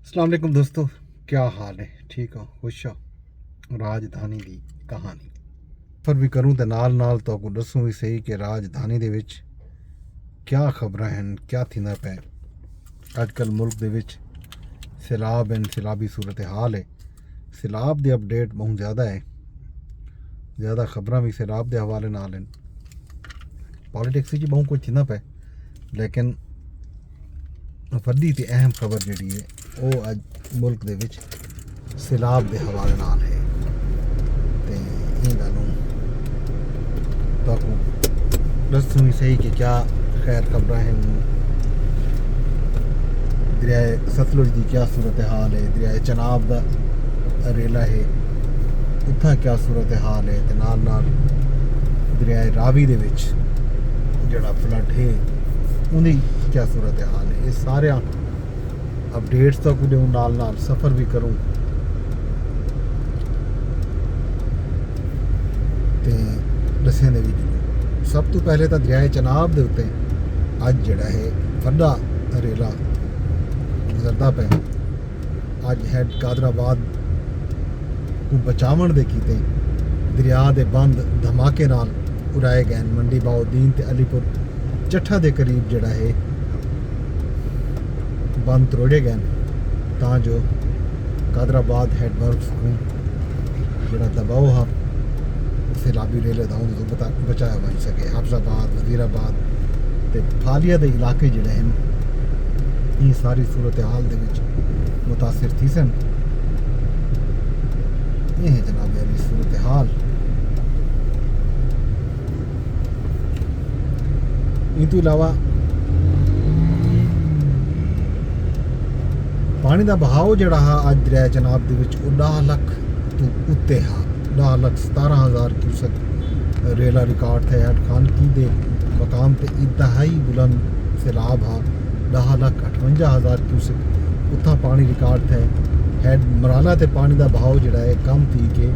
अस्सलाम वालेकुम दोस्तों, क्या हाल है? ठीक हो? खुश हो? राजधानी की कहानी पर भी करूँ तो नाल तो दसूँ भी सही कि राजधानी दे विच क्या खबरां हैं, क्या थींदा पे अजकल मुल्क दे विच सैलाब हैं, सैलाबी सूरत हाल है। सैलाब दी अपडेट बहुत ज़्यादा है, ज़्यादा खबरां भी सैलाब के हवाले नाल हैं। पॉलिटिक्स च बहुत कुछ थींदा पे, लेकिन वड्डी ते अहम खबर जिहड़ी है वो अज मुल्क दे विच सैलाब के हवाले नाल है। ते इन गल्लों तो दसूँ ही सही कि क्या खैर खबरां हैं। दरियाए सतलुज की क्या सूरत हाल है, दरियाए चनाब का रेला है उत्थां क्या सूरत हाल है, ते नाल नाल दरियाए रावी दे विच जेड़ा फ्लड है उंदी क्या सूरत हाल है। ये सारे अपडेट्स तो कुछ नाल नाल सफ़र भी करूँ ते दस्सें दे भी जरूर। सब तो पहले तो दरियाए चनाब दे उत्ते अज जेड़ा है वड्डा रेला गुजरदा पे। अज हैड कादराबाद को बचावन दे कीते दरिया दे बंद धमाके नाल उड़ाए गए। मंडी बाउद्दीन ते अलीपुर चट्ठा दे करीब जेड़ा है बंद त्रोड़े गए तां जो कादराबाद हैडवर्क्स को जेड़ा दबाव हा सैलाबी रेले दा उंदे बचाया बन सके। हाफजाबाद, वजीराबाद ते फालिया दे इलाके जेड़े हैं ये सारी सूरत हाल दे विच मुतासिर थी सन। ये है जनाब अली सूरत हाल। इन तो इलावा पानी का बहाव जड़ा हा अज दरिया चनाब दे विच 10 लख तो उत्ते हा। 10,17,000 क्यूसेक रेला रिकॉर्ड थे। हैड खानकी दे मकाम ते इंतहाई बुलंद सैलाब हा। 10,58,000 क्यूसेक उत्था पानी रिकॉर्ड थे। हैड मराला ते पानी का बहाव जड़ा है कम थी के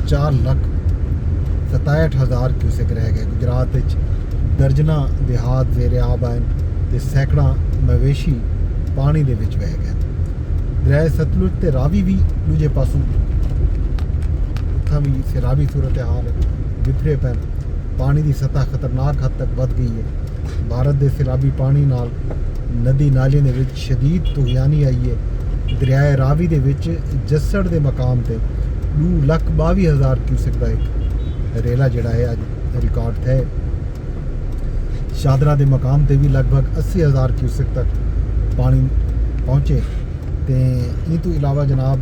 4,67,000 क्यूसेक रह गए। गुजरात दर्जना देहात जेरे आब आए ते सैकड़ा मवेशी पानी दे विच बह गए। दरिया सतलुज ते रावी भी दूजे पासों उत्थां भी सैलाबी सूरत हाल बिखरे पैन। पानी की सतह खतरनाक हद तक बढ़ गई है। भारत के सैलाबी पानी नाल नदी नालियां दे विच शदीद तुगयानी आई है। दरियाए रावी दे विच जस्सड़ के मकाम ते 2,22,000 क्यूसेक का एक रेला जड़ा है अज रिकॉर्ड थे। शादरा के मकाम ते भी लगभग 80,000 क्यूसेक तक पानी पहुँचे। तो इन तो इलावा जनाब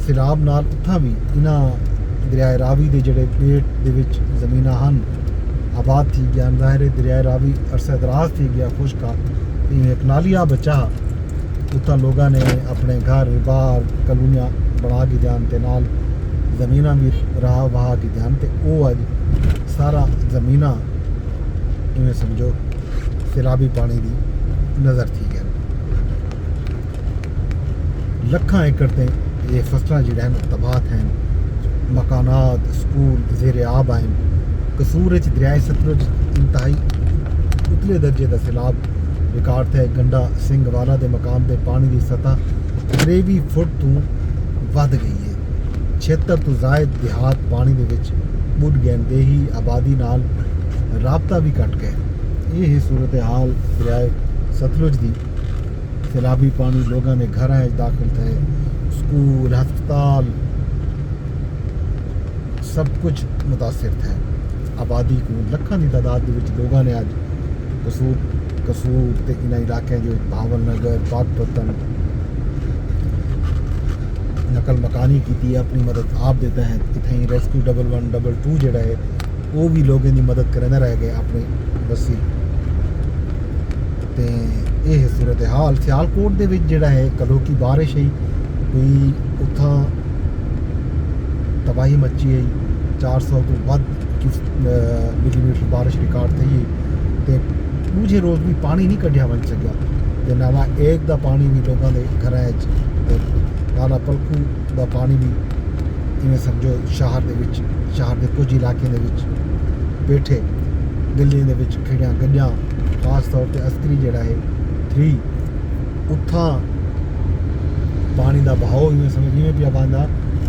सैलाब नाल उत्थां भी इन्हां दरियाए रावी के जोड़े पेट दे विच जमीनां हन आबाद थी गया। ज़ाहिर दरियाए रावी अरसा दराज थी गया खुश्क आ। एक नालिया बचा उत्थां लोगों ने अपने घर बार कलोनियां बना के ध्यान ते नाल जमीना भी राह बहा के ध्यान ते वो अज सारा जमीना इवें समझो सैलाबी पानी की नज़र थी गया। लखां एकड़ ते ये फसलां जिहड़े हैं तबाह हैं। मकानात स्कूल जेरे आब आए। कसूर दरियाए सतलुज इंतहाई उतले दर्जे का सैलाब रिकॉर्ड थे। गंडा सिंह वाला के मकाम के पानी की सतह 23 फुट तो वध गई है। 76 तो जायद देहात पानी के विच बुड़ गए। देही आबादी नाल राबता भी कट गए। ये सूरत हाल दरियाए सतलुज की। सैलाबी पानी लोगों ने घर दाखिल थे। स्कूल हस्पताल सब कुछ मुतासिर थे। आबादी को लखों की तादाद लोगों ने अज कसूर ते इन इलाके जो भावल नगर पाकपतन नकल मकानी की अपनी मदद आप देते हैं। इतनी रेस्क्यू 1112 जड़ा है वो भी लोगों की मदद करने रह गए अपनी बसी। तो यह सूरत हाल सियालकोट के जड़ा है कलो की बारिश है कोई उत्थां तबाही मची है। 400 तो वध मिलीमीटर बारिश रिकॉर्ड थी। तो दूजे रोज़ भी पानी नहीं कढ़िया बन सकिया। तो नाला एक दा पानी भी लोगों के घर नाला पलखू का पानी भी इवें समझो शहर के कुछ इलाके बैठे गलियों के खड़िया गड्डियां खास तौर पर अस्करी जड़ा है 3 उत्थां पानी का बहाव इवें समझ जिमें पिया बंदा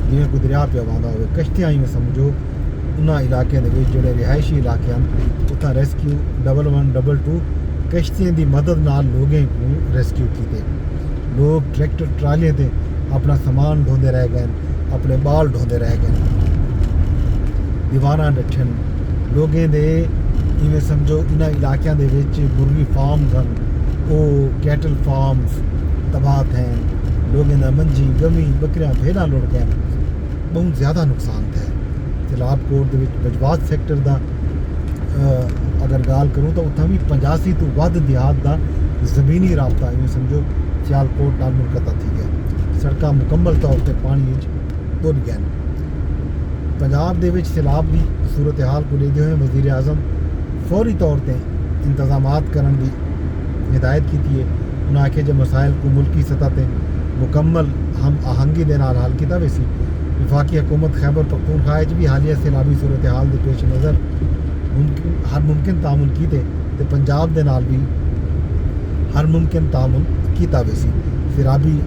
जिमें कोई दरिया पिया बंदा हो कश्तियाँ इवें समझो उन्होंने इलाकों के जोड़े रिहायशी इलाके हैं उतना रेस्क्यू 1112 कश्तियों की मदद नाल लोगों को रेस्क्यू किए लोग ट्रैक्टर ट्रालियां ते अपना समान ढोंदे रह गए अपने बाल ढोंदे रह गए दीवारां डठन लोगों के इवें समझो इन्होंने इलाकों के मुर्गी फार्म सन वो कैटल फार्म्स तबाह थे लोगों का मंझी गमी बकरियां भेड़ा लुट गए बहुत ज़्यादा नुकसान थे सैलाब कोट के बजवात सैक्टर का अगर गाल करूँ तो उत्थां भी 85 तो वध देहात का ज़मीनी राबता इवें समझो सियालकोट नाल मुनक़ता थी गया सड़क मुकम्मल तौर पर पानी तुर गए पंजाब दे विच सैलाब की सूरत हाल को लेते हुए वज़ीर आज़म फौरी तौर पर इंतजामात करने की हिदायत की है उन्हें आखे जो मसाइल को मुल्की सतह पर मुकम्मल हम आहंगी के नाल हल किया वैसी वफाकी हुकूमत खैबर पख्तूनख्वा भी हालिया सैलाबी सूरत हाल के पेश नज़र हर मुमकिन तामुन कीते ते पंजाब दे नाल भी हर मुमकिन तामुन किया वैसी सैलाबी